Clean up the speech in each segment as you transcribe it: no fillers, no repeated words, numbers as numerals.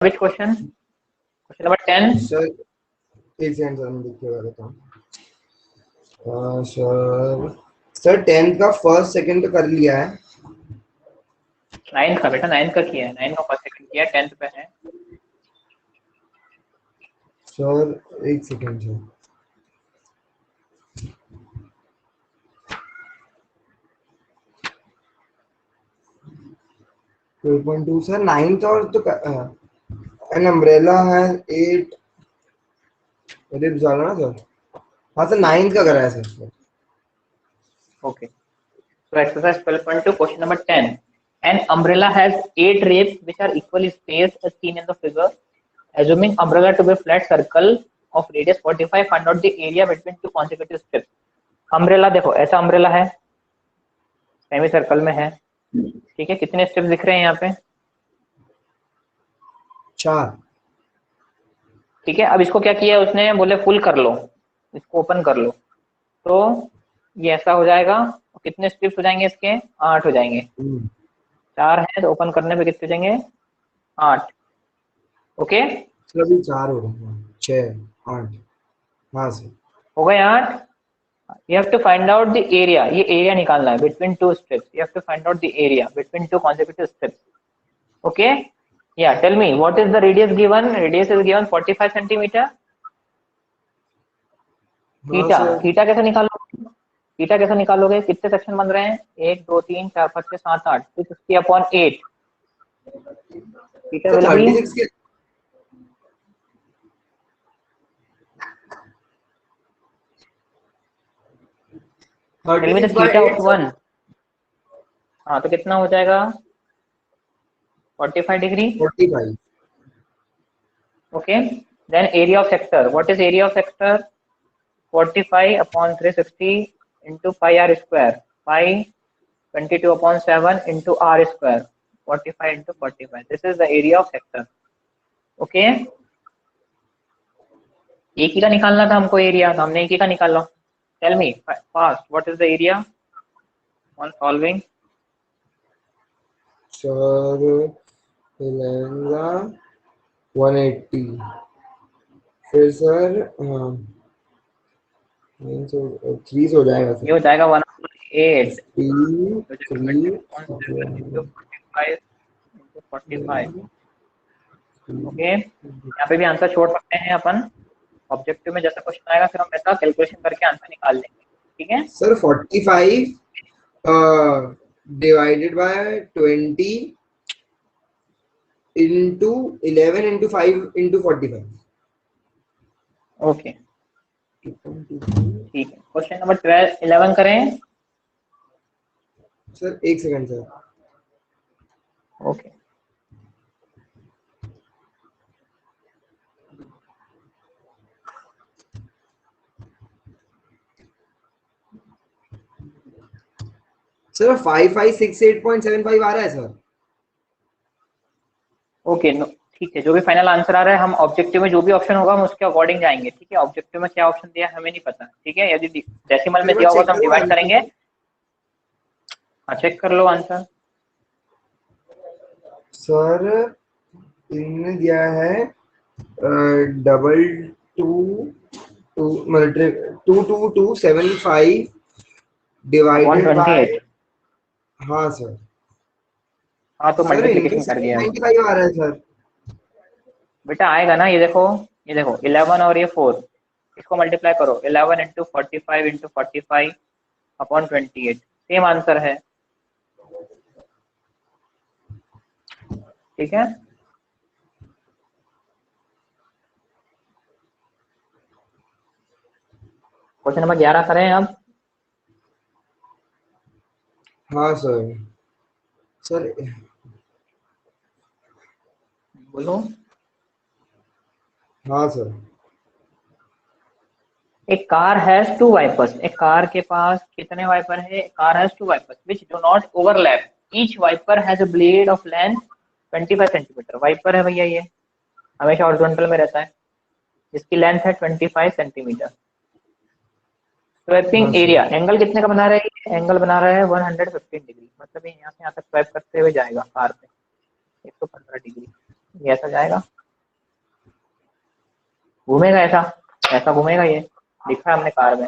which question? Question number 10. Sir एक second sir मैं लिख के बताता हूँ। सर 10th का फर्स्ट सेकंड तो कर लिया है। 9th का बेटा 9th का किया है, 9th का फर्स्ट सेकंड किया है, 10th पे है। सर एक second sir. To sir 9th और तो एन अम्ब्रेला है 8 रिब्स वाला ना सर। हाँ सर 9th का करा है sir. Okay. So exercise 12.2 question number 10. An umbrella has 8 ribs which are equally spaced as seen in the figure. Assuming umbrella to be a flat circle of radius 45, find out the area between two consecutive strips. Umbrella देखो ऐसा umbrella है, semi circle में है, ठीक है। कितने steps दिख रहे हैं यहाँ पे? 4। ठीक है। अब इसको क्या किया उसने, बोले फुल कर लो, इसको ओपन कर लो, तो ये ऐसा हो जाएगा। कितने स्ट्रिप्स हो जाएंगे इसके? 8 हो जाएंगे। 4 है तो ओपन करने पे कितने हो जाएंगे? 8। ओके, सर अभी 4 हो रहे हैं, 6 8। हाँ सर हो गए 8। You have to find out the area, ये एरिया निकालना है between two strips. You have to find out the area between two consecutive strips. Okay, yeah, tell me what is the radius given? Radius is given 45 centimeter. हाँ theta, sir. Theta कैसे निकालोगे? Theta कैसे निकालोगे? कितने section बन रहे हैं? 1 2 3 4 5 6 7 8, 660/8 theta sir will be 36 के tell me the 36/8 theta of sir. 1। हाँ तो कितना हो जाएगा? 45 degree. 45। Okay, then area of sector, what is area of sector? 45/360 into pi r square, pi 22/7 into r square, 45 into 45. This is the area of sector. Okay, एक ही का निकालना था हमको एरिया, तो हमने एक ही का निकाला। Tell me fast what is the area on solving? Sir lehenga 180, फिर सर 3 हो जाएगा ये हो सर। जाएगा 1/8 3 into 45 into 45। ओके, यहाँ पे भी आंसर छोड़ सकते हैं अपन। ऑब्जेक्टिव में जैसा क्वेश्चन आएगा फिर हम वैसा कैलकुलेशन करके आंसर निकाल लेंगे, ठीक है। Sir 45 divided by 20 into 11 into 5 into 45। Okay ठीक है, क्वेश्चन नंबर 11 करें। सर एक सेकंड सर। ओके, सर 5568.75 आ रहा है सर। ओके नो ठीक है, जो भी फाइनल आंसर आ रहा है हम ऑब्जेक्टिव में जो भी ऑप्शन होगा हम उसके अकॉर्डिंग जाएंगे, ठीक है। ऑब्जेक्टिव में क्या ऑप्शन दिया है हमें नहीं पता, ठीक है। यदि डेसिमल में एक बार दिया होगा चेक तो हम करो डिवाइड आंसर। करेंगे। हाँ चेक कर लो आंसर। सर इनने दिया है डबल टू टू मतलब 22275 डिवाइडेड बाय। 128। हाँ सर। हाँ तो सर इनके मल्टीप्लीकेशन कर दिया है 695 आ रहा है सर। बेटा, आएगा ना। ये देखो 11 और ये 4, इसको मल्टीप्लाई करो। 11 इंटू 45 इंटू 45/28, सेम आंसर है, ठीक है। क्वेश्चन नंबर 11 करें अब। हाँ सर। सर बोलो। हाँ सर। एक कार हैज 2 वाइपर्स, एक कार के पास कितने वाइपर है? Car has 2 wipers which do not overlap, each wiper has a blade of length 25 centimetre. Wiper है भैया, ये हमेशा हॉरिजॉन्टल में रहता है, जिसकी लेंथ है 25 सेंटीमीटर। हाँ स्वैपिंग सर। एरिया, एंगल कितने का बना रहा है? एंगल बना रहा है 115 डिग्री, मतलब ये यहाँ से यहाँ तक स्वैप करते हुए जाएगा कार पे 115 डिग्री। ये ऐसा जाएगा, घूमेगा ऐसा, ऐसा घूमेगा, ये लिखा है हमने कार में।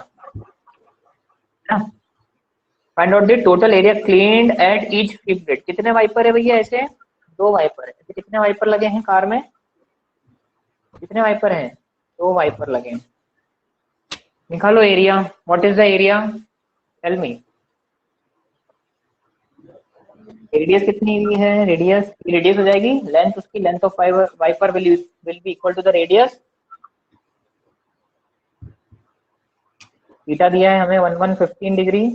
Find out the total area cleaned at each flip get. कितने वाइपर है भैया ऐसे? 2 वाइपर है। ऐसे कितने वाइपर लगे हैं कार में? कितने वाइपर हैं? 2 वाइपर लगे हैं। निकालो area. What is the area? Tell me. Radius कितनी हुई है? रेडियस हो जाएगी लेंथ, उसकी length of wiper will be equal to the radius. Theta दिया है हमें 1115 डिग्री।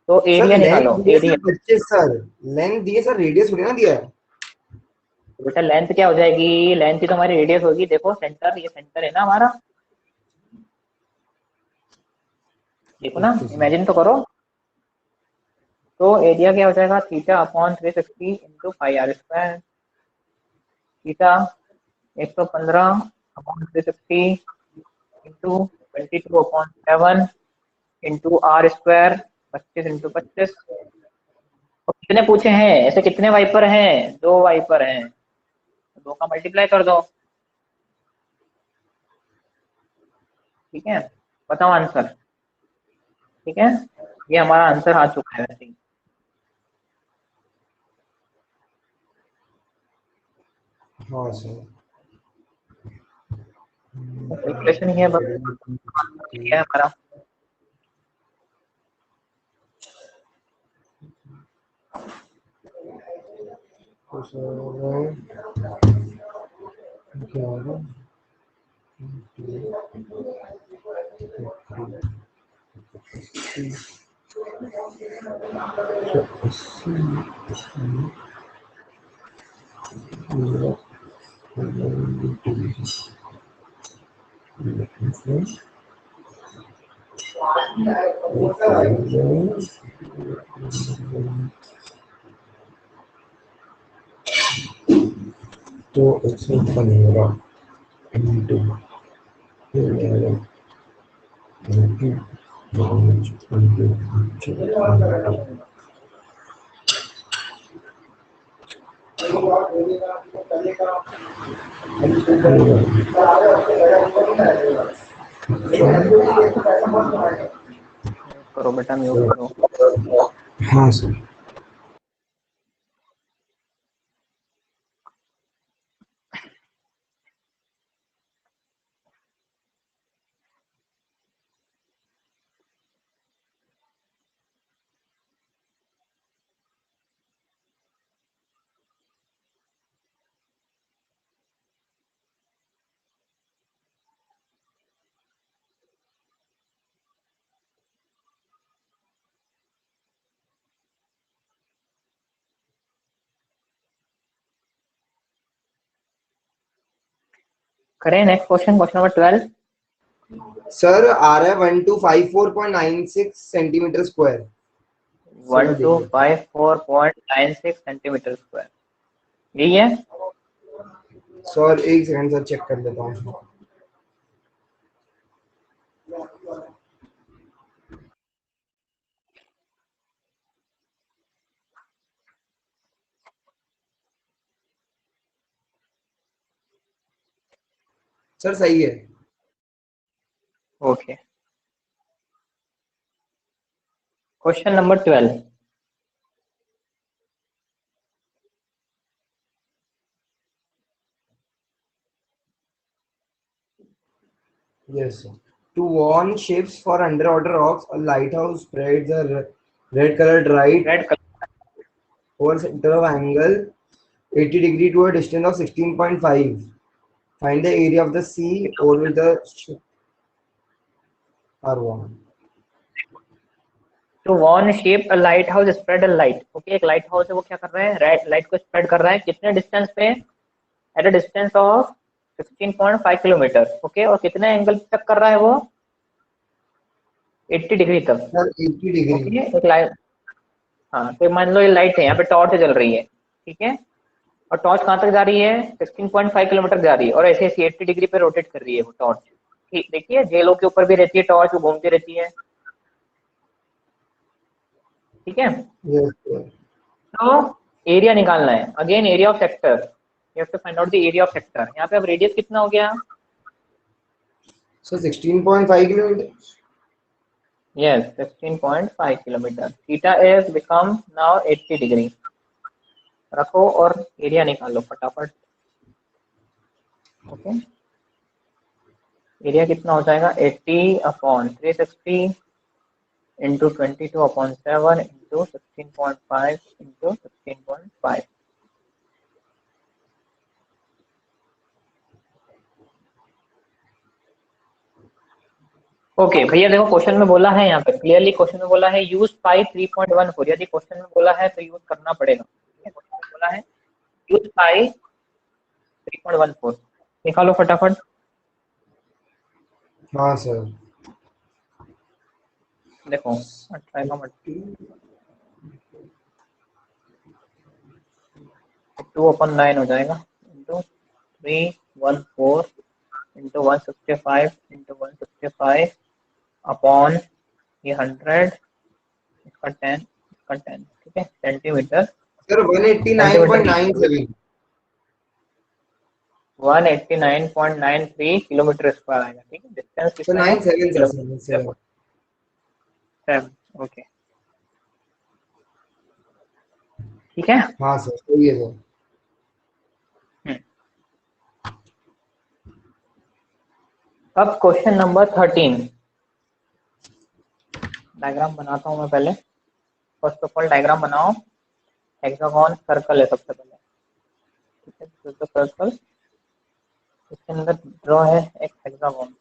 तो सर एरिया लेंथ निकालो। दिए एरिया सर बच्चे, सर लेंथ दिए सर, रेडियस थोड़ी ना दिया है। बेटा लेंथ क्या हो जाएगी? लेंथ ही तो हमारी रेडियस होगी। देखो सेंटर, ये सेंटर है ना हमारा, देखो ना, ओके सर। इमेजिन तो करो। तो एरिया क्या हो जाएगा? Theta upon 360 into pi r square. Theta 115 upon 360 into 22/7 into r square 25 into 25। और कितने पूछे हैं ऐसे? कितने वाइपर हैं? 2 वाइपर हैं, 2 का मल्टीप्लाई कर दो। ठीक है, बताओ आंसर। ठीक है, ये हमारा आंसर आ चुका है वैसे ही। हाँ सर। कैलकुलेशन ही है बस, ये है हमारा। तो सर क्या होगा? तो 115 इंटू करो बेटा, म्यूट करो। हाँ सर। करें next question, question number 12। Sir आ रहा है 1254.96 सेंटीमीटर स्क्वायर। 1254.96 सेंटीमीटर स्क्वायर, यही है। सर एक सेकंड सर, चेक कर लेता हूँ। सर सही है। Okay, question number 12। Yes, sir. To warn ships for underwater rocks, a lighthouse spreads a red colored light red colour. over center of angle 80 degree to a distance of 16.5. Find the area of the sea over which the ship are warned. To warn ship a lighthouse spread a light. Okay, एक lighthouse है, वो क्या कर रहा है? Light को spread कर रहा है। कितने डिस्टेंस पे? At a distance of 16.5 kilometre. Okay, और कितने एंगल तक कर रहा है वो? 80 डिग्री तक। Sir, 80 degree. ओके, एक लाइट, हाँ तो मान लो ये लाइट है, यहाँ पे टॉर्च जल रही है, ठीक है, और टॉर्च कहाँ तक जा रही है? 16.5 किलोमीटर जा रही है, और ऐसे ऐसे 80 डिग्री पे रोटेट कर रही है वो टॉर्च। ठीक, देखिए जेलों के ऊपर भी रहती है टॉर्च, वो घूमती रहती है। ठीक है, Yes, sir. तो एरिया निकालना है। Again area of sector, you have to find out the area of sector. यहाँ पे अब रेडियस कितना हो गया? So 16.5 kilometer. Yes, 16.5 kilometer. Theta is become now 80 degree. रखो और एरिया निकालो फटाफट। ओके, एरिया कितना हो जाएगा? 80/360 इंटू 22/7 इंटू 16.5 इंटू 16.5। ओके भैया देखो क्वेश्चन में बोला है, यहाँ पे क्लियरली क्वेश्चन में बोला है यूज पाई 3.14। यदि क्वेश्चन में बोला है तो यूज करना पड़ेगा। क्वेश्चन में बोला है यूज पाई 3.14, निकालो फटाफट। हाँ सर। देखो 2/9 हो जाएगा इंटू 314 इंटू 165 इंटू 165 अपॉन ये 100, इसका 10, इसका 10, ठीक है, सेंटीमीटर। सर 189.97। 189.93 किलोमीटर स्क्वायर आएगा, ठीक है। डिस्टेंस सर कितना है? 97 7। ओके ठीक है। हाँ सर सही है सर। अब क्वेश्चन नंबर 13, डायग्राम बनाता हूँ मैं पहले। फर्स्ट ऑफ ऑल डायग्राम बनाओ। हेक्सागोन सर्कल है सबसे पहले, ठीक है। तो सर्कल, इसके अंदर ड्रॉ है एक hexagon.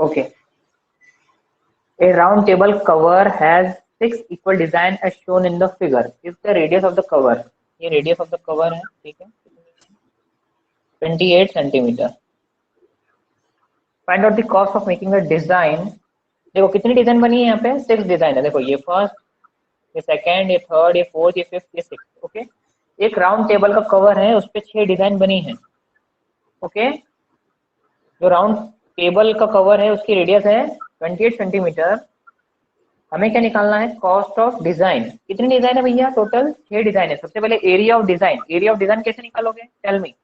Okay. A round table cover has 6 equal design as shown in the figure. If the radius of the cover, ये radius of the cover है, ठीक है, 28 centimetre. Find out the cost of making a design। देखो कितनी design बनी है यहाँ पे? 6 डिजाइन है। देखो ये फर्स्ट, ये सेकंड, ये थर्ड, ये फोर्थ, ये फिफ्थ, ये सिक्स्थ। ओके, एक राउंड टेबल का कवर है, उस पे 6 डिजाइन बनी है। ओके, जो राउंड टेबल का कवर है उसकी रेडियस है 28 सेंटीमीटर। हमें क्या निकालना है? Cost of design. कितनी डिजाइन है भैया? टोटल 6 डिजाइन है। सबसे पहले area of design. Area of design कैसे निकालोगे? Tell me.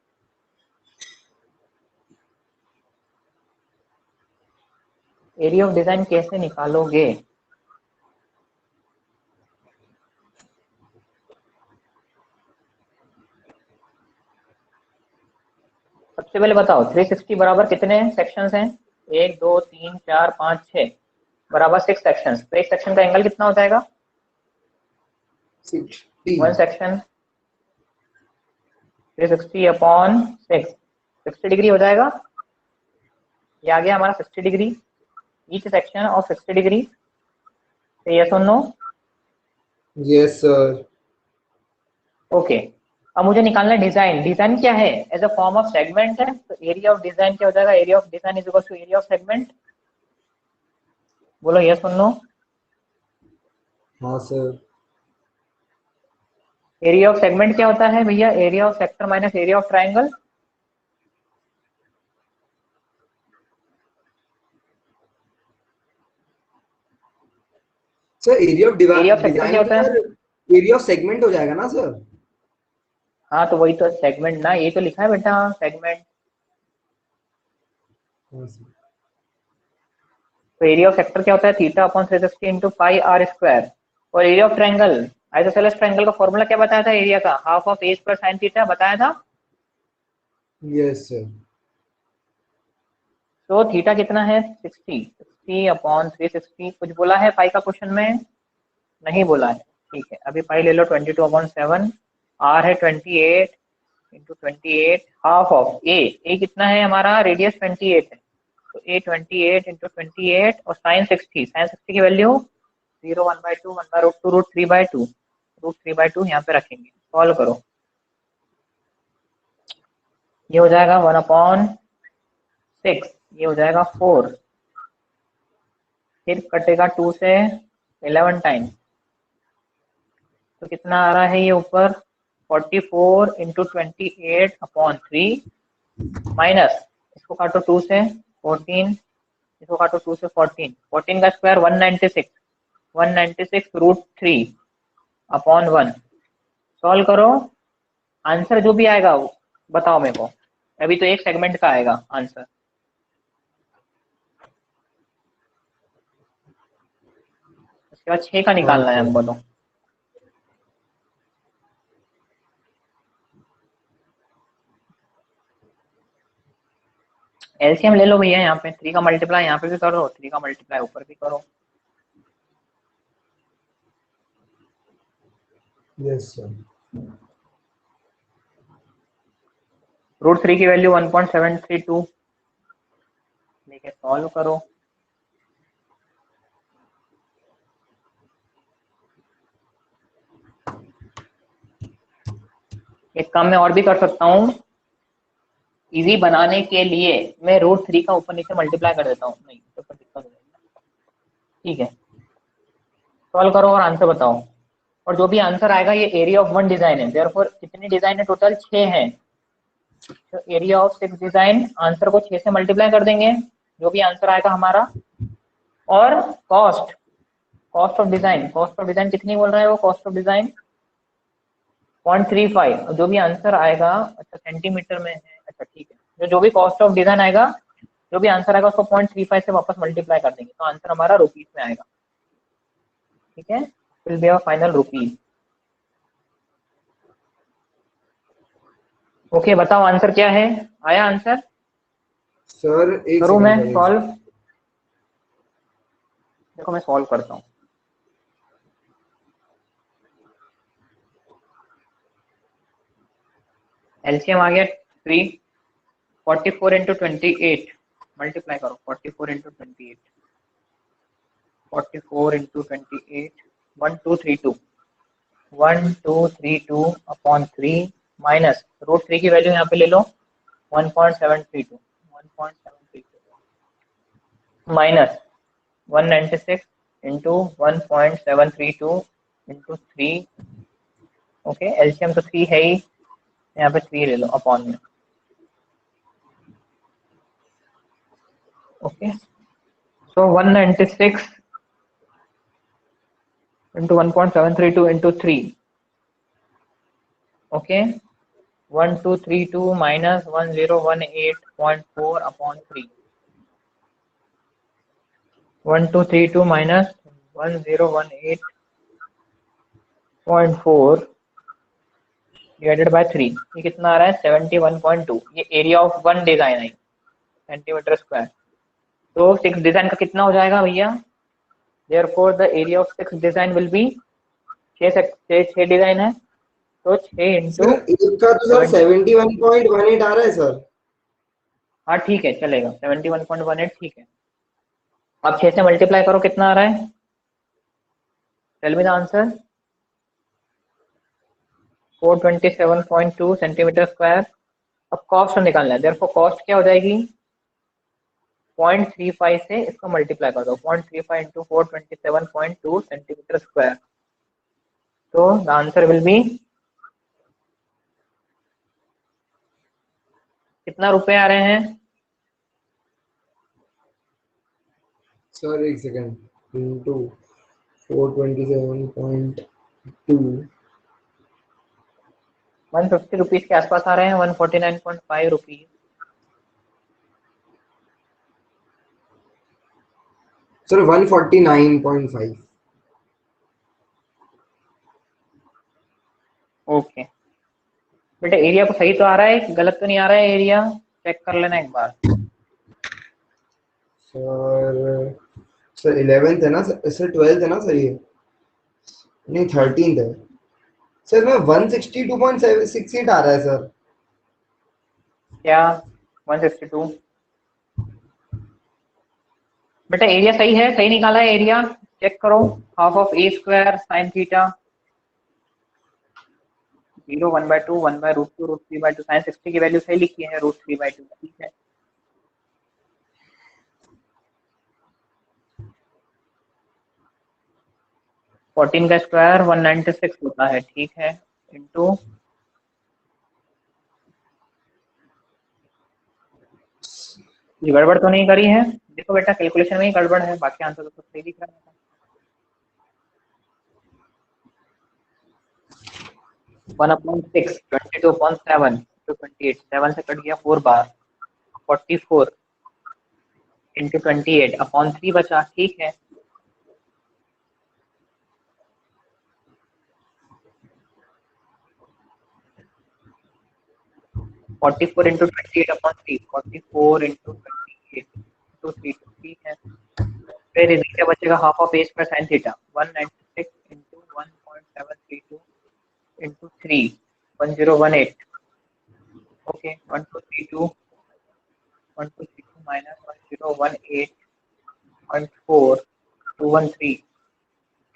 Area of design कैसे निकालोगे? सबसे पहले बताओ 360 बराबर कितने सेक्शंस हैं? 1 2 3 4 5 6 बराबर 6 सेक्शंस। तो एक सेक्शन का एंगल कितना हो जाएगा? 60। 1 सेक्शन 360 अपॉन 6, 60 डिग्री हो जाएगा। ये आ गया हमारा 60 degree. Each section of 60 degree. Yes और नो? Yes sir. ओके, अब मुझे निकालना है डिजाइन। डिजाइन क्या है? As a form of segment है। तो एरिया ऑफ डिजाइन क्या हो जाएगा? Area of design is equal to area of segment. बोलो यस और नो। हाँ सर। एरिया ऑफ सेगमेंट क्या होता है भैया? Area of sector minus area of triangle. Sir area of area of sector क्या डिजाइन होता है? एरिया ऑफ सेगमेंट हो जाएगा ना सर? हाँ तो वही तो सेगमेंट ना, ये तो लिखा है बेटा सेगमेंट। हाँ सर। तो एरिया ऑफ सेक्टर क्या होता है? Theta upon 360 into pi r square. और area of triangle, isosceles triangle का फॉर्मूला क्या बताया था एरिया का? Half of a square sine theta बताया था। Yes sir. तो थीटा कितना है? 60 अपॉन 360। कुछ बोला है पाई का क्वेश्चन में? नहीं बोला है, ठीक है। अभी पाई ले लो 22/7। आर है 28 इंटू 28, हाफ ऑफ ए कितना है हमारा? रेडियस 28 है। तो ए 28 इंटू 28 और साइन 60। साइन 60 की वैल्यू 0 1/2 1/√2 √3/2। √3/2 यहाँ पे रखेंगे। सॉल्व करो, ये हो जाएगा 1/√3 6, ये हो जाएगा 4, फिर कटेगा 2 से 11 टाइम्स, तो कितना आ रहा है ये ऊपर 44 इंटू 28/3 माइनस इसको काटो 2 से 14, इसको काटो 2 से 14, 14 का स्क्वायर 196, 196√3/1। सॉल्व करो, आंसर जो भी आएगा वो बताओ मेरे को, अभी तो एक सेगमेंट का आएगा आंसर। उसके बाद 6 का निकालना है हमको। तो एलसीएम ले लो भैया, यहाँ पे 3 का मल्टीप्लाई यहाँ पे भी करो, 3 का मल्टीप्लाई ऊपर भी करो। Yes sir. √3 की वैल्यू 1.732 लेके सॉल्व करो। एक काम मैं और भी कर सकता हूँ, इजी बनाने के लिए मैं √3 का ऊपर नीचे मल्टीप्लाई कर देता हूँ, नहीं तो फिर दिक्कत हो जाएगी। ठीक है, सॉल्व करो और आंसर बताओ, और जो भी आंसर आएगा ये एरिया ऑफ 1 डिजाइन है, देयरफॉर कितनी डिजाइन है टोटल, 6 है, तो एरिया ऑफ 6 डिजाइन, आंसर को 6 से मल्टीप्लाई कर देंगे जो भी आंसर आएगा हमारा। और कॉस्ट, कॉस्ट ऑफ डिजाइन कितनी बोल रहा है वो, कॉस्ट ऑफ डिजाइन 0.35, जो भी आंसर आएगा, अच्छा सेंटीमीटर में है, अच्छा ठीक है, जो भी कॉस्ट ऑफ डिजाइन आएगा, जो भी आंसर आएगा उसको 0.35 से वापस मल्टीप्लाई कर देंगे, तो आंसर हमारा रुपीज में आएगा। ठीक है, will be our final rupees. Okay, बताओ आंसर क्या है, आया आंसर? सर एक करूँ मैं सेकंड सॉल्व? देखो मैं सॉल्व करता हूँ। एलसीएम आ गया 3, 44 इंटू 28 मल्टीप्लाई करो, 44 इंटू 28, 44 इंटू 28, 1232, 1232/3 माइनस √3 की वैल्यू यहाँ पे ले लो 1.732, 1.732 minus 196 into 1.732 into 3। Okay, LCM तो 3 है ही, यहाँ पे 3 ले लो अपॉन में। Okay, so 196 into 1.732 into 3. Okay, 1232 minus 1018.4/3. 1232 minus 1018.4 divided by 3, ये कितना आ रहा है 71.2। ये एरिया ऑफ 1 डिजाइन है सेंटीमीटर स्क्वायर। तो 6 डिजाइन का कितना हो जाएगा भैया, therefore the area of 6 design will be 6 design है तो 6 इंटू, सर एक का तो सर 71.18 आ रहा है सर। हाँ ठीक है चलेगा, 71.18 ठीक है। अब 6 से मल्टीप्लाई करो, कितना आ रहा है, tell me the answer, 427.2 centimetre square. अब कॉस्ट निकालना है, देयरफॉर कॉस्ट क्या हो जाएगी 0.35 से इसको मल्टीप्लाई कर दो, 0.35 इंटू 427.2 सेंटीमीटर स्क्वायर, तो द आंसर विल बी कितना रुपए आ रहे हैं सर एक सेकंड, इंटू 427.2, 150 रुपीज के आसपास आ रहे हैं, 149.5 रुपीज। सर 149.5। ओके बेटा, एरिया को सही तो आ रहा है, गलत तो नहीं आ रहा है, एरिया चेक कर लेना एक बार। सर 11th है ना सर, 12th है ना सर, ये नहीं 13th है सर। मैं 162.68 आ रहा है सर। क्या 162? बेटा एरिया सही है, सही निकाला है एरिया, चेक करो, half of a square sine theta 0, 1/2, 1/√2, √3/2, sine 60 की वैल्यू सही लिखी है, √3/2 ठीक है। 14 का स्क्वायर 196 होता है, ठीक है, इंटू ये गड़बड़ तो नहीं करी है? देखो बेटा कैलकुलेशन में ही गड़बड़ है, बाकी आंसर तो सब सही दिख रहा है। 1/6 22/7 to 28, 7 से कट गया 4 बार, 44 इंटू 28/3 बचा, ठीक है। Forty four into 28/3, 44 into 28 into 3, ठीक है। फिर इधर क्या बचेगा, half of a square sine theta, 196 into 1.732 into 3, 1018, okay, 1232 minus 1018.4 213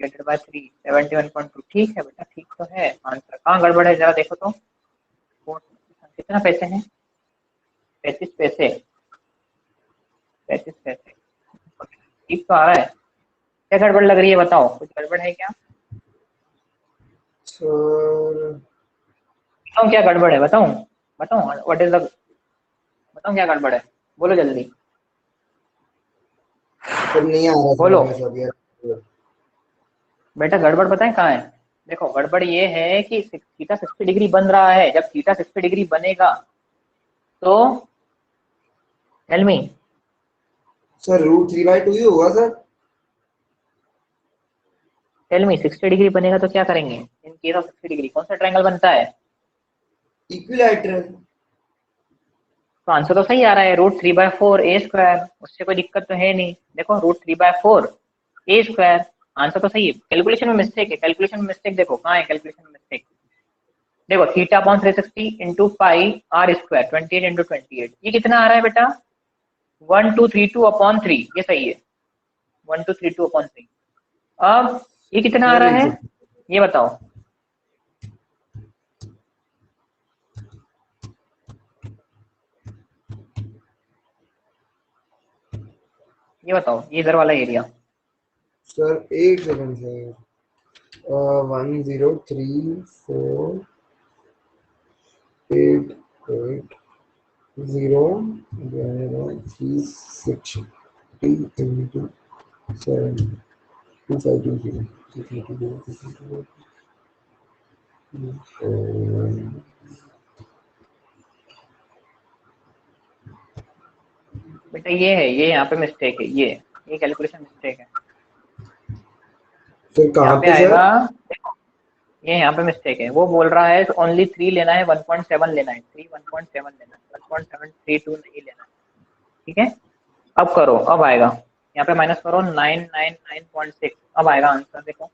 divided by 3 71.2, ठीक है बेटा, ठीक तो है आंसर। कहाँ गड़बड़ है जरा देखो तो, कितना पैसे हैं, 35 पैसे, 35 पैसे, ठीक तो आ रहा है। क्या गड़बड़ लग रही है बताओ, कुछ गड़बड़ है क्या? सर बताऊं क्या गड़बड़ है, बताऊं बताऊं व्हाट इज द, बताऊं क्या गड़बड़ है, बोलो जल्दी सर नहीं आ रहा बोलो। समझ में सब यार। बेटा गड़बड़ बताएं कहाँ है, देखो गड़बड़ ये है कि थीटा 60 डिग्री बन रहा है, जब थीटा 60 डिग्री बनेगा तो टेल मी, सर √3/2 ही होगा सर। टेल मी 60 डिग्री बनेगा तो क्या करेंगे इन केस ऑफ 60 डिग्री, कौन सा ट्रायंगल बनता है? इक्विलैटरल। तो आंसर तो सही आ रहा है, √3/4 ए स्क्वायर, उससे कोई दिक्कत तो है नहीं। देखो √3/4 ए स्क्वायर, आंसर तो सही है। कैलकुलेशन में मिस्टेक है, कैलकुलेशन में मिस्टेक देखो कहाँ है कैलकुलेशन में मिस्टेक, देखो θ/360 into pi r square 28 into 28, ये कितना आ रहा है बेटा, 1232/3, ये सही है 1232/3। अब ये कितना आ सर रहा एक है, सेकंड। ये बताओ, ये बताओ, ये इधर वाला एरिया, सर एक सेकंड सर। 103.8 बेटा ये है, ये यहाँ पे मिस्टेक है, ये कैलकुलेशन मिस्टेक है, सर यहाँ कहाँ पे पे सर? आएगा, देखो ये यहाँ पे मिस्टेक है, वो बोल रहा है ओनली 3 लेना है, 1.7 लेना है, 3 1.7 लेना है, 1.732 नहीं लेना है, ठीक है। अब करो, अब आएगा, यहाँ पे माइनस करो 999.6, अब आएगा आंसर देखो,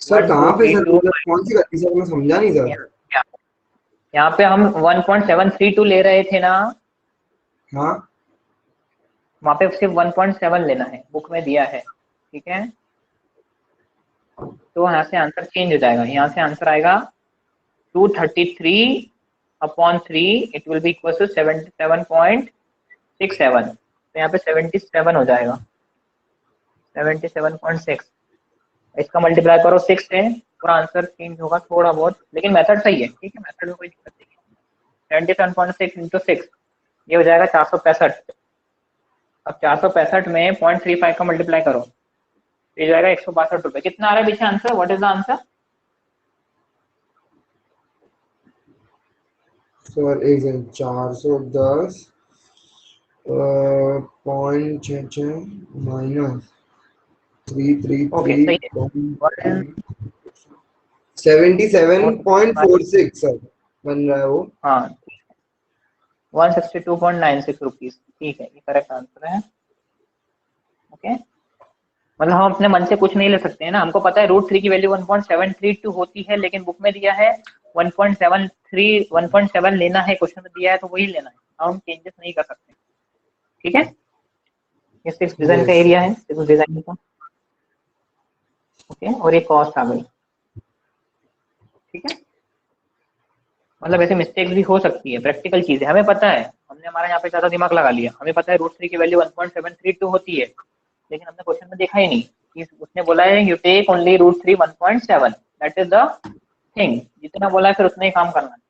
सर वन टू कहाँ पे थ्री सर, टू मतलब कौन सी गलती सर, मैं समझा नहीं सर। यहाँ पे हम 1.732 ले रहे थे ना, हाँ वहाँ पे सिर्फ 1.7 लेना है, बुक में दिया है, ठीक है। तो यहाँ से आंसर चेंज हो जाएगा, यहाँ से आंसर आएगा 233/3, it will be equal to 77.67, तो यहाँ पे 77 हो जाएगा, 77.6, इसका मल्टीप्लाई करो 6 से, पूरा आंसर चेंज होगा थोड़ा बहुत, लेकिन मेथड सही है, ठीक है, मेथड में कोई दिक्कत नहीं है। 77.6 इंटू 6, ये हो जाएगा 465। अब 465 में 0.35 का मल्टीप्लाई करो, ये जाएगा 162 रुपए। कितना आ रहा है पीछे answer, what is the answer? Sir एक सेकंड, 410 .66 माइनस ओके सही है, 77.46 सर बन रहा है वो। हाँ 162.96 रुपीज, ठीक है, ये करेक्ट आंसर है, ओके। मतलब हम अपने मन से कुछ नहीं ले सकते हैं ना, हमको पता है √3 की वैल्यू 1.732 होती है, लेकिन बुक में दिया है 1.73 1.7 लेना है, क्वेश्चन में दिया है तो वही लेना है, हम चेंजेस नहीं कर सकते, ठीक है। ये सिक्स डिजाइन का यस एरिया है, सिक्स डिजाइन का, ओके, और ये कॉस्ट आ गई, ठीक है। मतलब ऐसे मिस्टेक्स भी हो सकती है, प्रैक्टिकल चीज है, हमें पता है, हमने हमारा यहाँ पे ज्यादा दिमाग लगा लिया, हमें पता है √3 की वैल्यू 1.732 होती है, लेकिन हमने क्वेश्चन में देखा ही नहीं कि उसने बोला है you take only √3 1.7, that is the thing, जितना बोला है फिर उतना ही काम करना है,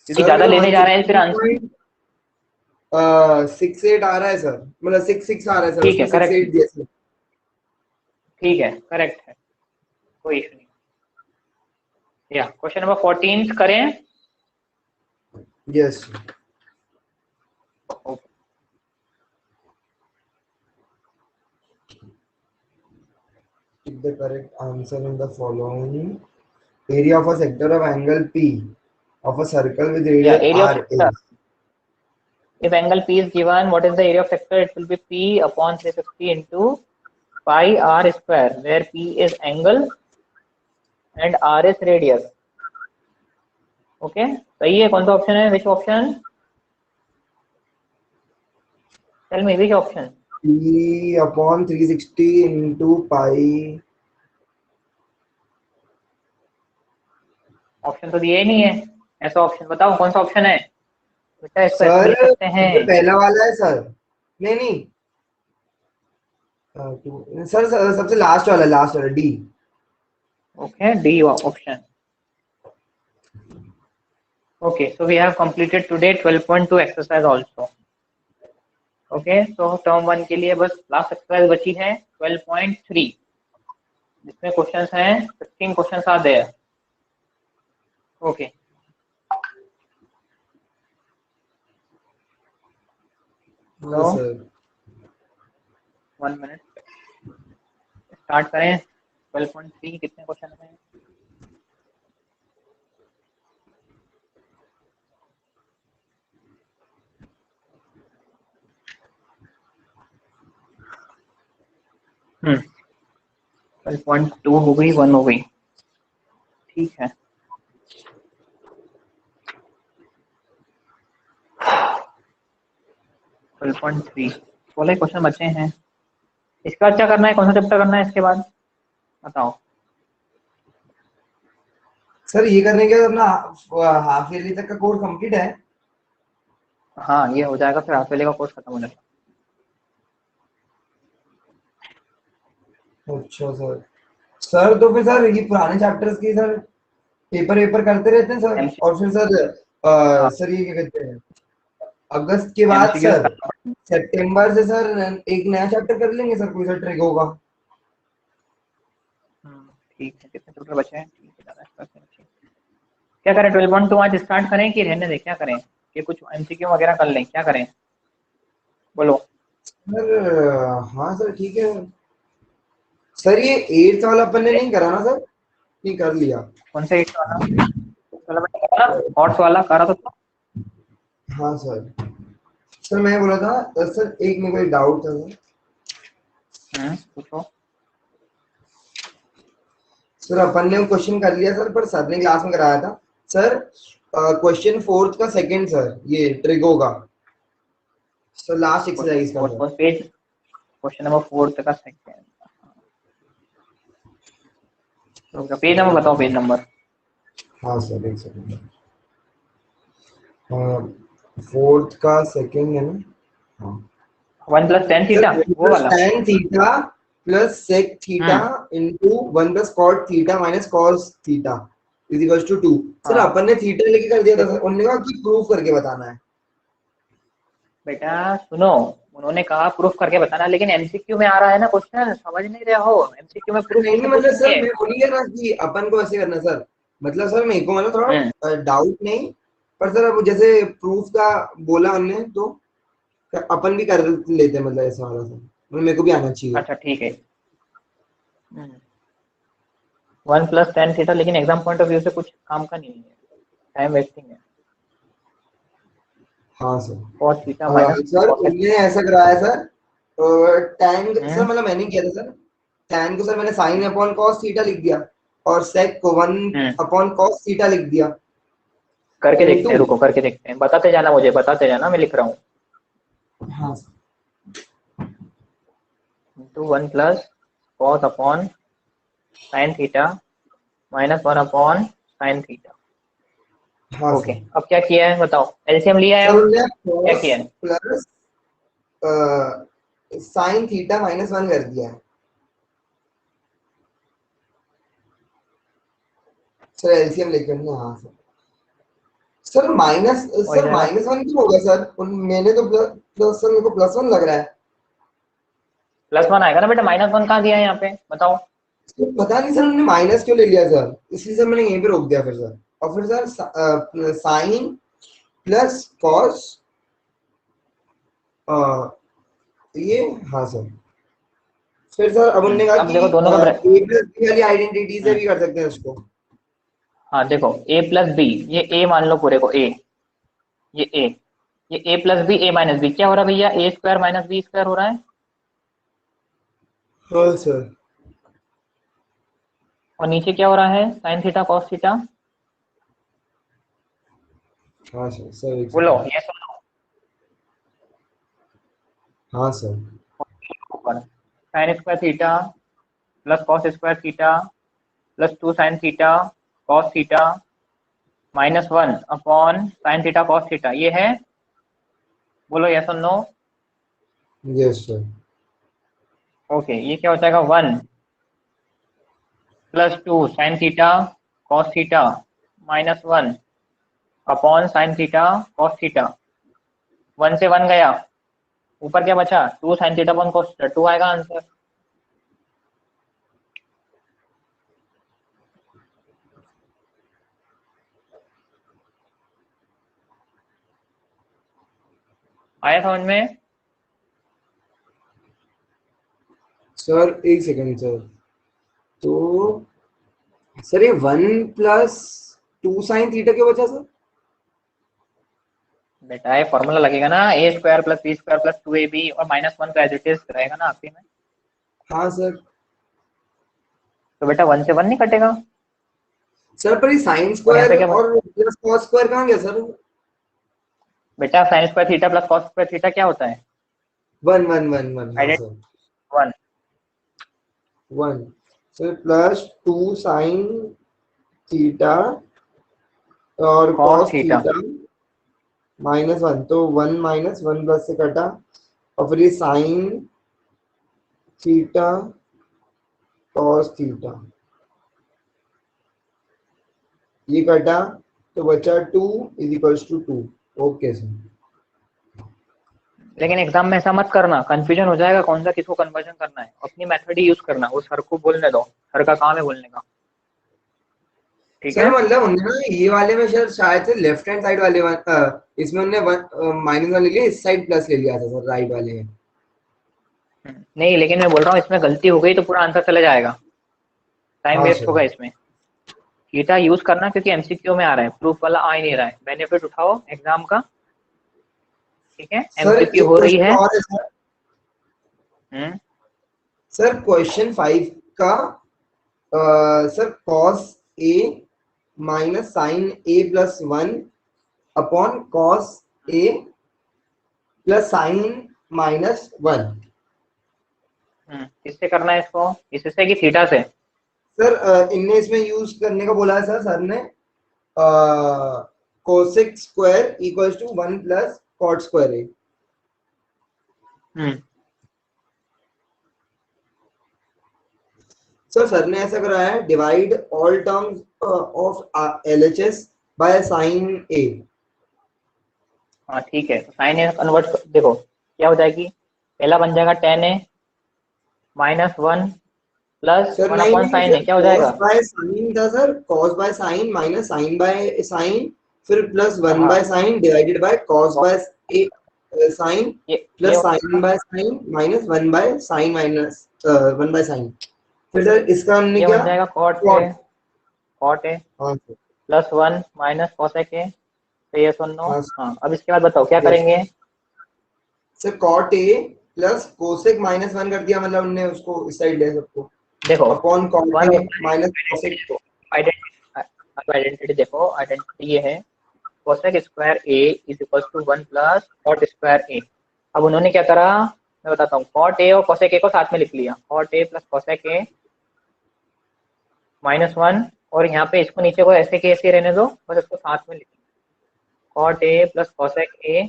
क्योंकि ज्यादा लेने जा रहे हैं फिर आंसर। 160.68 आ रहा है सर, मतलब 66 आ रहा है सर, ठीक है, उसमें करेक्ट, 68 दिया सर। ठीक है, करेक्ट है, कोई इशू नहीं। या क्वेश्चन नंबर 14 करें। Yes, Okay. the correct answer in the following. Area of a sector of angle P of a circle with Yeah, radius area of R sector. is. If angle P is given, what is the area of sector? It will be P upon 360 into pi r square, where P is angle and R is radius. Okay, सही है। कौन सा option है? Which option? Tell me which option. P upon 360 into pi. Option तो दिए ही नहीं है, ऐसा ऑप्शन बताओ कौन सा ऑप्शन है बेटा, इसको ऐसे सर भी लिख सकते हैं। जो पहला वाला है सर, नहीं नहीं, सर सबसे लास्ट वाला D. Okay, D option. Okay, so we have completed today 12.2 exercise also. Okay, so term 1 के लिए बस लास्ट एक्सरसाइज बची है 12.3, जिसमें क्वेश्चंस हैं 15 क्वेश्चंस आर देयर। ओके, हाँ सर, 1 मिनट, स्टार्ट करें। 12.3 कितने क्वेश्चन हैं? हम्म, 12.2 हो गई, 1 हो गई, ठीक है। ट्वेल्व पॉइंट थ्री 16 क्वेश्चन बचे हैं। इसके बाद क्या करना है? कौन सा चैप्टर करना है इसके बाद बताओ। सर ये करने के बाद अपना हाफ ईयरली तक का कोर्स कंप्लीट है। हाँ, ये हो जाएगा, फिर हाफ ईयरली का कोर्स खत्म हो जाएगा। अच्छा सर, सर तो फिर सर ये पुराने चैप्टर्स की सर पेपर करते रहते हैं सर, MC और फिर सर हाँ, सर ये क्या कहते हैं, अगस्त के बाद MCQs सर करना पड़ेगा। सितंबर से सर एक नया चैप्टर कर लेंगे सर, कोई सा ट्रिक होगा। ठीक है, कितने चैप्टर बचे हैं? ठीक है, ज़्यादा extra नहीं। क्या करें, 12.2 आज स्टार्ट करें कि रहने दें? क्या करें कि कुछ MCQ वगैरह कर लें? क्या करें बोलो। सर हाँ सर ठीक है सर, ये 8th वाला अपन ने नहीं करा ना सर? नहीं कर लिया। कौन सा 8 वाला? हॉर्स वाला करा तो था। हाँ सर, सर मैं बोला था सर, एक मेरे को एक डाउट था सर। पूछो। सर अपन ने वो क्वेश्चन कर लिया सर, पर सर ने क्लास में कराया था सर, क्वेश्चन 4th का सेकंड सर, ये ट्रिगो का सर, लास्ट एक्सरसाइज का सर। पेज क्वेश्चन नंबर 4 का सेकंड, पेज नंबर बताओ, पेज नंबर। हाँ सर एक सेकंड, 4th का सेकंड है ना? हाँ 1 + tan सर, थीटा, 1 वो plus वाला। tan theta plus sec theta into 1 plus cot theta minus cos theta is equals to 2। Sir हाँ अपन ने थीटा लेके कर दिया था सर, उन्होंने कहा कि प्रूफ करके बताना है। बेटा सुनो, उन्होंने कहा प्रूफ करके बताना, लेकिन MCQ में आ रहा है ना क्वेश्चन, समझ नहीं रहे हो? MCQ में प्रूफ नहीं कैसे नहीं, पूछ मतलब लेंगे? सर मैं बोली है ना कि अपन को ऐसे करना सर, मतलब सर मेरे को मतलब थोड़ा डाउट नहीं, पर सर अब जैसे प्रूफ का बोला हमने तो अपन भी कर लेते हैं, मतलब ऐसा वाला सर, मतलब मेरे को भी आना चाहिए। अच्छा ठीक है। 1 + tan थीटा, लेकिन एग्जाम पॉइंट ऑफ व्यू से कुछ काम का नहीं है, टाइम वेस्टिंग है। हाँ sir, cos theta minus sir cos उनने ऐसा कराया सर, टैन सर, हम्म मतलब मैंने किया था सर, टैन को सर मैंने साइन अपॉन कॉस थीटा लिख दिया, और सेक को 1 हम्म अपॉन कॉस थीटा लिख दिया करके देखते इनटू। हैं, रुको करके देखते हैं, बताते जाना, मुझे बताते जाना, मैं लिख रहा हूँ। हाँ into 1 + cos upon sin theta minus 1 upon sin theta. हाँ ओके, सर, अब क्या किया है बताओ? एलसीएम लिया है, सर अब उनने क्या कॉस किया है? प्लस साइन थीटा -1 कर दिया है सर, एलसीएम लेकर ना। हाँ सर, सर माइनस, हो सर जाएगा। -1 क्यों होगा सर? मैंने तो प्लस सर, मेरे को +1 लग रहा है। +1 आएगा ना बेटा, -1 कहाँ दिया है यहाँ पे बताओ। तो पता नहीं सर उन्होंने माइनस क्यों ले लिया सर, इसलिए सर मैंने यहीं पे रोक दिया फिर सर। और फिर सर साइन प्लस कॉस, ये, हाँ सर। फिर सर अब उन्होंने कहा अब कि देखो दोनों का ए प्लस बी वाली आइडेंटिटी से भी कर सकते हैं उसको। हाँ देखो a+b, ये a मान लो पूरे को a, ये a, ये a+b a-b क्या हो रहा है भैया, a² - b² हो रहा है। हाँ सर। और नीचे क्या हो रहा है, sin थीटा cos थीटा। हाँ सर, सर एक बोलो सेकंड। ये सुनो हाँ सर। ऊपर, sin² theta plus cos² theta plus 2 sin theta cos theta -1 upon sin theta cos theta, ये है। बोलो यस और नो। Yes sir. ओके, ये क्या हो जाएगा, 1 + 2 sin theta cos theta -1 upon sin theta cos theta. 1 से 1 गया, ऊपर क्या बचा, 2 sin theta upon cos theta, 2 आएगा आंसर। आया समझ में। सर एक सेकंड सर, तो सर ये 1 + 2 साइन थीटा क्यों बचा सर? बेटा ये फॉर्मूला लगेगा ना, a² + b² + 2ab और -1 तो एज इट इज रहेगा ना आखिरी में। हाँ सर। तो बेटा 1 से 1 नहीं कटेगा। सर पर ये साइन और यहाँ पे स्क्वायर क्या और प्लस कॉस स्क्वायर कहाँ गया सर? बेटा, sin² theta plus cos² theta क्या होता है, 1 1 1 1, हाँ सर। 1। 1 सर +2 साइन थीटा और cos कॉस थीटा, थीटा -1, तो 1 -1 प्लस से कटा, और फिर ये साइन थीटा कॉस थीटा, ये कटा, तो बचा 2 = 2। Okay sir. लेकिन एग्जाम में ऐसा मत करना, कंफ्यूजन हो जाएगा कौन सा किसको कन्वर्जन करना है, अपनी मेथड ही यूज करना, वो सर को बोलने दो, सर का काम है बोलने का, ठीक सर है। मतलब उन्होंने ना ये वाले में शायद से लेफ्ट हैंड साइड वाले इसमें उन्होंने -1 ले लिया, इस साइड प्लस ले लिया था सर, राइट वाले में। नहीं लेकिन मैं बोल रहा हूँ इसमें गलती हो गई तो पूरा आंसर चला जाएगा, टाइम हाँ वेस्ट सर। होगा इसमें। थीटा यूज करना क्योंकि एमसीक्यू में आ रहा है, प्रूफ वाला आ ही नहीं रहा है, बेनिफिट उठाओ एग्जाम का, ठीक है, सर एमसीक्यू एक हो रही क्वेश्चन है। और है सर। हम्म सर क्वेश्चन 5 का sir cos a minus sine a+1 upon cos a plus sine -1। किससे करना है इसको, इससे कि थीटा से। सर इनने इसमें यूज करने का बोला है सर ने cosec square = 1 + cot square a। हम्म सर ने ऐसा कराया है, divide all terms of LHS by sine a। हाँ ठीक है, तो साइन ए कन्वर्ट देखो क्या हो जाएगी, पहला बन जाएगा tan a -1 प्लस सर 1 नहीं अपॉन नहीं साइन सर, ए, क्या हो कॉस जाएगा। बाय साइन था sir, cos by sine minus sine by sine, फिर प्लस 1 हाँ by sine divided by cos तो बाय साइन, ये plus sine by sine minus 1 by sine minus 1 by sine. फिर sir इसका हमने ये क्या, बन जाएगा कॉट। कॉट ए हाँ सर। +1 माइनस कोसेक ए, तो ये सुन लो। हाँ हाँ अब इसके बाद बताओ क्या यस करेंगे। Sir, cot a plus cosec -1 कर दिया, मतलब हमने उसको इस साइड ले सबको, देखो अपॉन कॉट वन ए होता है, माइनस आइडेंटिटी कोसेक। देखो, आइडेंटिटी देखो, आइडेंटिटी ये है, cosec square a is equal to 1 plus cot square a. अब उन्होंने क्या करा, मैं बताता हूँ, कॉट ए और कोसेक ए को साथ में लिख लिया, cot a plus cosec a -1, और यहाँ पे इसको नीचे को ऐसे के ऐसे रहने दो, बस इसको साथ में लिख, cot a plus cosec a,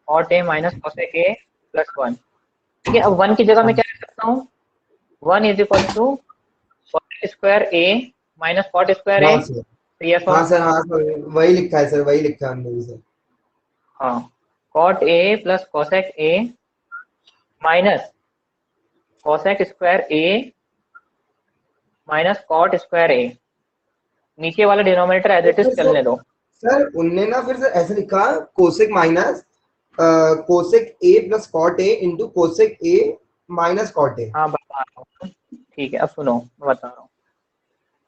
cot a minus cosec a +1, ठीक है, अब 1 की जगह मैं क्या लिख सकता हूँ, 1 is equal to cot square a minus cot square a, हाँ सर, तो यस और हाँ सर, हाँ सर, वही लिखा है सर, वही लिखा है हमने भी सर। हाँ, cot a plus cosec a minus cosec square a minus cot square a, नीचे वाला डिनोमिनेटर एज इट इज चलने दो। सर उनने ना फिर सर ऐसे लिखा, cosec minus cosec a plus cot a into cosec a minus cot a. हाँ बता रहा हूँ, ठीक है, अब सुनो मैं बता रहा हूँ।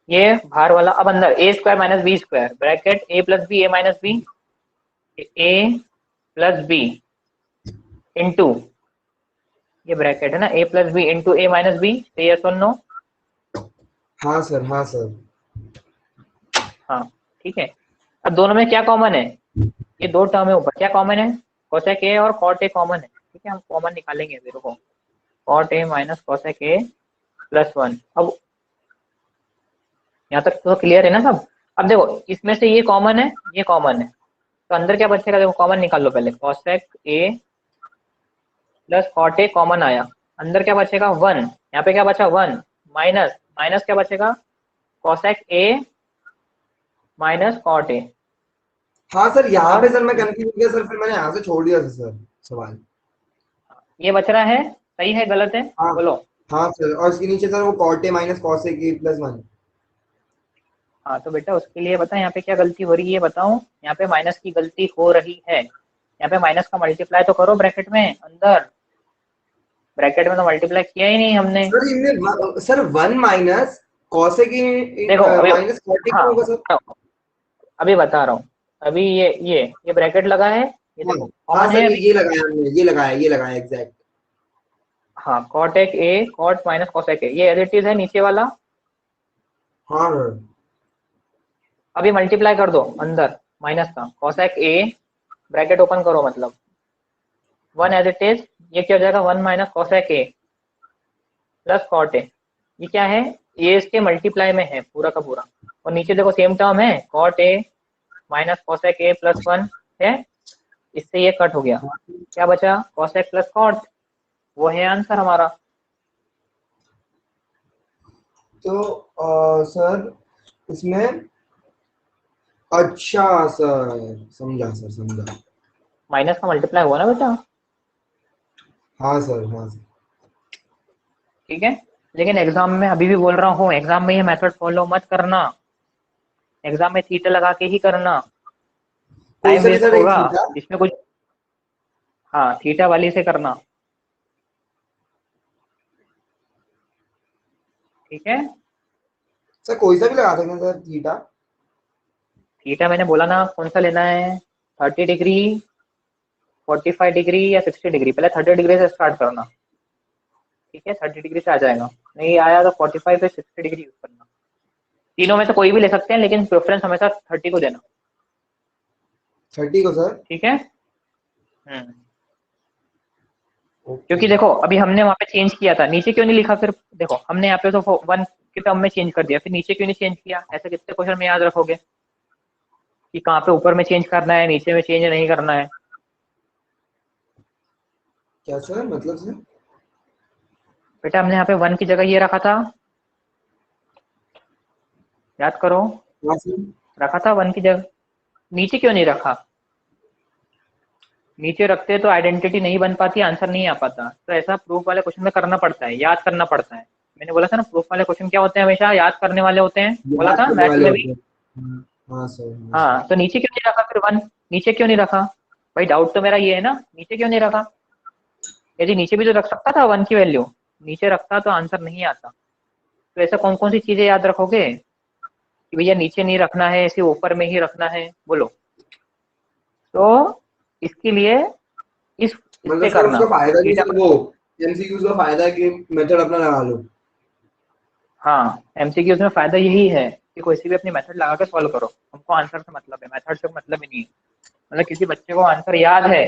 ये बाहर वाला अब अंदर a square minus b square bracket a plus b a minus b, a plus b into ये ब्रैकेट है ना, a plus b into a minus b, तो यस और नो। हाँ सर, हाँ सर। हाँ ठीक है, अब दोनों में क्या कॉमन है, ये दो टर्म है ऊपर, क्या कॉमन है, कोसेक ए और कॉट ए कॉमन है, ठीक है, हम कॉमन निकालेंगे अभी, रुको, cot a minus cosec a plus 1। अब यहाँ तक तो क्लियर है ना सब। अब देखो इसमें से ये कॉमन है, ये कॉमन है, तो अंदर क्या बचेगा, देखो कॉमन निकाल लो पहले, cosec a plus cot a common आया, अंदर क्या बचेगा 1, यहाँ पे क्या बचा 1 माइनस माइनस क्या बचेगा, cosec a minus cot a. हाँ सर, यहाँ पे सर मैं कंफ्यूज हो गया सर, फिर मैंने यहाँ से छोड़ दिया था सर सवाल। ये बच रहा है, सही है गलत है हाँ, बोलो। हाँ सर, और इसके नीचे सर वो cot a minus cosec a plus 1। हाँ तो बेटा उसके लिए बता यहाँ पे क्या गलती हो रही है बताओ, यहाँ पे माइनस की गलती हो रही है, यहाँ पे माइनस का मल्टीप्लाई तो करो ब्रैकेट में, अंदर ब्रैकेट में तो मल्टीप्लाई किया ही नहीं हमने। सर इनमें सर 1 माइनस कॉसेक ए देखो अभी, माइनस कॉट ए हाँ क्यों होगा सर? अभी बता रहा हूँ, अभी ये ब्रैकेट लगा है, ये हाँ, देखो हाँ कॉमन है सर, अभी। ये लगाया हमने, ये लगाया एग्जैक्ट। हाँ कॉटेक ए कॉट माइनस कॉसेक ए, ये एज इट इज है नीचे वाला, हाँ सर, अभी मल्टीप्लाई कर दो अंदर माइनस का, कॉसेक ए ब्रैकेट ओपन करो मतलब 1 एज इट इज, ये क्या हो जाएगा 1 minus cosec a plus cot a, ये क्या है, ये इसके मल्टीप्लाई में है पूरा का पूरा, और नीचे देखो सेम टर्म है cot a minus cosec a plus 1 है, इससे ये कट हो गया, क्या बचा कॉसेक प्लस कॉट, वो है आंसर हमारा। तो सर इसमें, अच्छा सर, समझा सर, समझा। माइनस का मल्टीप्लाई हुआ ना बेटा, हाँ सर, हाँ सर। ठीक है, लेकिन एग्जाम में अभी भी बोल रहा हूँ, एग्जाम में ये मेथड फॉलो मत करना, एग्जाम में थीटा लगा के ही करना, कोई टाइम सा भी वेस्ट सर एक होगा थीटा? इसमें कुछ, हाँ थीटा वाली से करना, ठीक है। सर कोई सा भी लगा सकते हैं सर थीटा? थीटा मैंने बोला ना कौन सा लेना है, 30 डिग्री 45 डिग्री या 60 डिग्री, पहले 30 डिग्री से स्टार्ट करना, ठीक है, 30 डिग्री से आ जाएगा, नहीं आया तो 45 से 60 डिग्री यूज करना, तीनों में से कोई भी ले सकते हैं लेकिन प्रेफरेंस हमेशा 30 को देना, 30 को सर? ठीक है। ओके। क्योंकि देखो अभी हमने वहाँ पे चेंज किया था, नीचे क्यों नहीं लिखा, फिर देखो हमने यहाँ पे तो 1 के टर्म में चेंज कर दिया, फिर नीचे क्यों नहीं चेंज किया, ऐसे कितने क्वेश्चन में याद रखोगे कि कहाँ पे ऊपर में चेंज करना है नीचे में चेंज नहीं करना है। क्या सर, मतलब सर? बेटा हमने यहाँ पे 1 की जगह ये रखा था, याद करो, हाँ सर। रखा था 1 की जगह, नीचे क्यों नहीं रखा, नीचे रखते तो आइडेंटिटी नहीं बन पाती, आंसर नहीं आ पाता, तो ऐसा प्रूफ वाले क्वेश्चन में करना पड़ता है, याद करना पड़ता है। मैंने बोला था ना प्रूफ वाले क्वेश्चन क्या होते हैं, हमेशा याद करने वाले होते हैं, बोला याद था करने मैथ्स वाले में होते भी। हैं। हाँ सर, हाँ सर। हाँ तो नीचे क्यों नहीं रखा फिर 1, नीचे क्यों नहीं रखा, भाई डाउट तो मेरा ये है ना, नीचे क्यों नहीं रखा, यदि नीचे भी तो रख सकता था 1 की वैल्यू, नीचे रखता तो आंसर नहीं आता, तो ऐसा कौन कौन सी चीजें याद रखोगे कि भैया नीचे नहीं रखना है, इसे ऊपर में ही रखना है, बोलो। तो इसके लिए मतलब इससे सर करना, उसका फायदा भी थीटा सर वो, एमसीक्यूज का फायदा है कि मेथड अपना लगा लो। हाँ एमसीक्यूज में फायदा यही है कि कोई सी भी अपनी मेथड लगा के सॉल्व करो, हमको आंसर से मतलब है, मेथड से मतलब ही नहीं है। मतलब किसी बच्चे को आंसर याद है,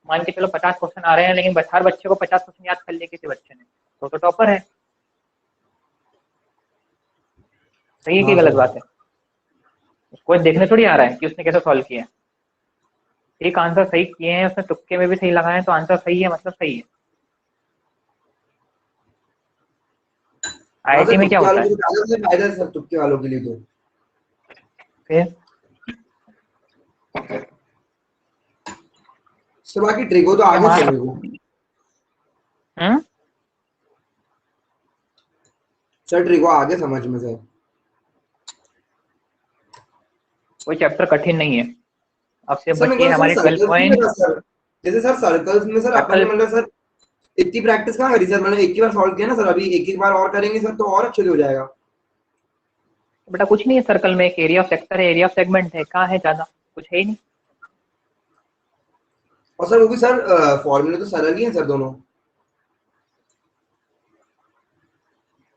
मान के चलो 50 क्वेश्चन आ रहे हैं, लेकिन हर बच्चे को 50 क्वेश्चन याद कर लिए किसी बच्चे ने, तो टॉपर है, सही है कि हाँ गलत सर। बात है, उसको देखने थोड़ी आ रहा है कि उसने कैसे सॉल्व किया है, एक आंसर सही किए हैं उसने, तुक्के में भी सही लगाए हैं तो आंसर सही है मतलब सही है, आईआईटी में क्या होता है फायदा है सर तुक्के वालों के लिए तो। फिर? सर बाकी ट्रिको तो आगे मार सर को। सर ट्रिको आगे समझ में सर। कोई चैप्टर कठिन नहीं है। अब से सर मेरे बची है को सर हमारी 12 सर्कल्स में पॉइंट। सर, जैसे सर सर्कल्स में सर अपन ने मतलब सर इतनी प्रैक्टिस कहाँ करी सर, मतलब एक ही बार सॉल्व किया ना सर, अभी एक एक बार और करेंगे सर तो और अच्छे से हो जाएगा। बेटा कुछ नहीं है सर्कल में, एक एरिया ऑफ सेक्टर है, एरिया ऑफ सेगमेंट है, कहाँ है ज्यादा, कुछ है ही नहीं। और सर वो भी सर फॉर्मूले तो सरल ही है सर दोनों।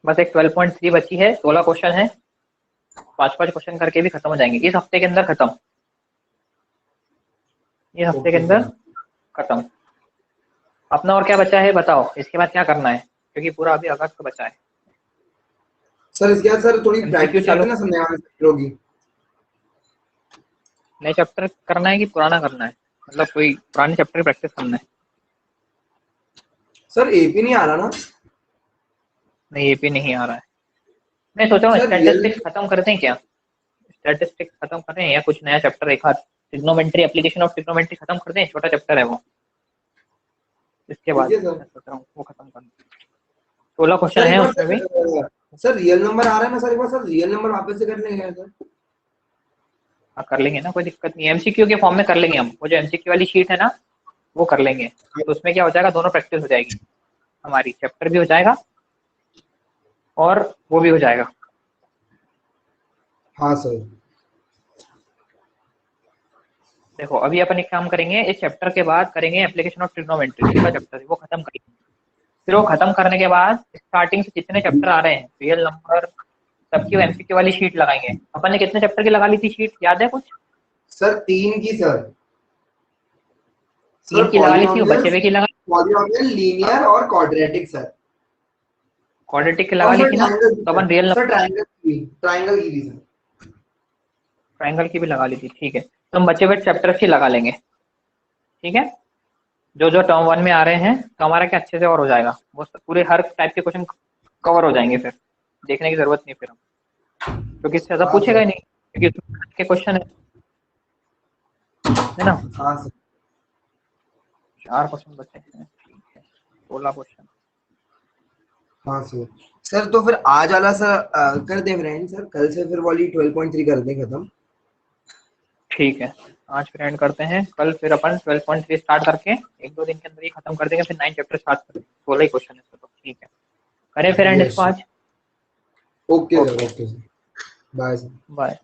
बस एक 12.3 बची है, 16 क्वेश्चन है, 5-5 क्वेश्चन करके भी खत्म हो जाएंगे इस हफ्ते के अंदर, खत्म इस हफ्ते के ओके अंदर सर। खत्म। अपना और क्या बचा है बताओ, इसके बाद क्या करना है, क्योंकि पूरा अभी अगस्त बचा है। सर इसके बाद सर थोड़ी एमसीक्यू प्रैक्टिस चालू, करते हैं ना सर, नया चैप्टर होगी। नए चैप्टर करना है कि पुराना करना है, मतलब कोई पुराने चैप्टर की प्रैक्टिस करना है? सर एपी नहीं आ रहा ना। नहीं एपी नहीं आ रहा है। मैं सोच रहा हूँ सर रियल। स्टैटिस्टिक्स खत्म करते हैं क्या, स्टैटिस्टिक्स खत्म करें या कुछ नया चैप्टर एक हाथ, ट्रिग्नोमेट्री, एप्लीकेशन ऑफ ट्रिग्नोमेट्री खत्म कर दें, छोटा चैप्टर है वो, इसके ठीक बाद है सर। मैं सोच रहा हूँ वो खत्म कर दें। 16 क्वेश्चन सर एक है बार उसमें भी। सर रियल नंबर आ रहा है ना सर, एक बार सर रियल नंबर वापस से कर लेंगे सर। हाँ कर लेंगे ना, कोई दिक्कत नहीं है, एमसीक्यू के फॉर्म में कर लेंगे हम, वो जो एमसीक्यू वाली शीट है ना वो कर लेंगे, तो उसमें क्या हो जाएगा, दोनों प्रैक्टिस हो जाएगी, हमारी चैप्टर भी हो जाएगा और वो भी हो जाएगा। हाँ सर। देखो अभी अपन एक काम करेंगे, इस चैप्टर के बाद करेंगे एप्लीकेशन ऑफ ट्रिग्नोमेट्री, छोटा चैप्टर है वो खत्म करेंगे। फिर वो खत्म करने के बाद स्टार्टिंग से जितने चैप्टर आ रहे हैं, रियल नंबर, सबकी एमसीक्यू वाली शीट लगाएंगे। अपन ने कितने चैप्टर की लगा ली थी शीट, याद है कुछ? सर 3 की सर। 3 सर की लगा ली थी, वो बचे हुए की लगा, पॉलिनोमियल, लीनियर और क्वाड्रेटिक सर। क्वाड्रेटिक की लगा और ली सर थी ना, ट्रायंगल की तो सर, अपन रियल सर नंबर, ट्रायंगल की भी सर। ट्राइंगल की भी लगा ली थी, ठीक है, तो हम बचे हुए चैप्टर की लगा लेंगे, ठीक है। जो जो टर्म 1 में आ रहे हैं तो हमारा क्या अच्छे से और हो जाएगा, वो पूरे हर टाइप के क्वेश्चन कवर हो जाएंगे, फिर देखने की जरूरत नहीं फिर हम, क्योंकि इससे ज्यादा हाँ पूछेगा सर। ही नहीं, क्योंकि उसमें के क्वेश्चन है ना। हाँ सर। 4 क्वेश्चन बचे हैं, ठीक है, 16 क्वेश्चन। हाँ सर। सर तो फिर आज वाला सर कर दे फ्रेंड सर, कल से फिर वाली 12.3 कर दे खत्म। ठीक है, आज फिर एंड करते हैं, कल फिर अपन 12.3 स्टार्ट करके 1-2 दिन के अंदर ही खत्म कर देंगे, फिर 9 चैप्टर स्टार्ट करेंगे, 16 ही क्वेश्चन है इसमें, तो ठीक है, करें फिर एंड यस इसको सर। आज। Okay sir, okay, okay sir. Bye sir. Bye.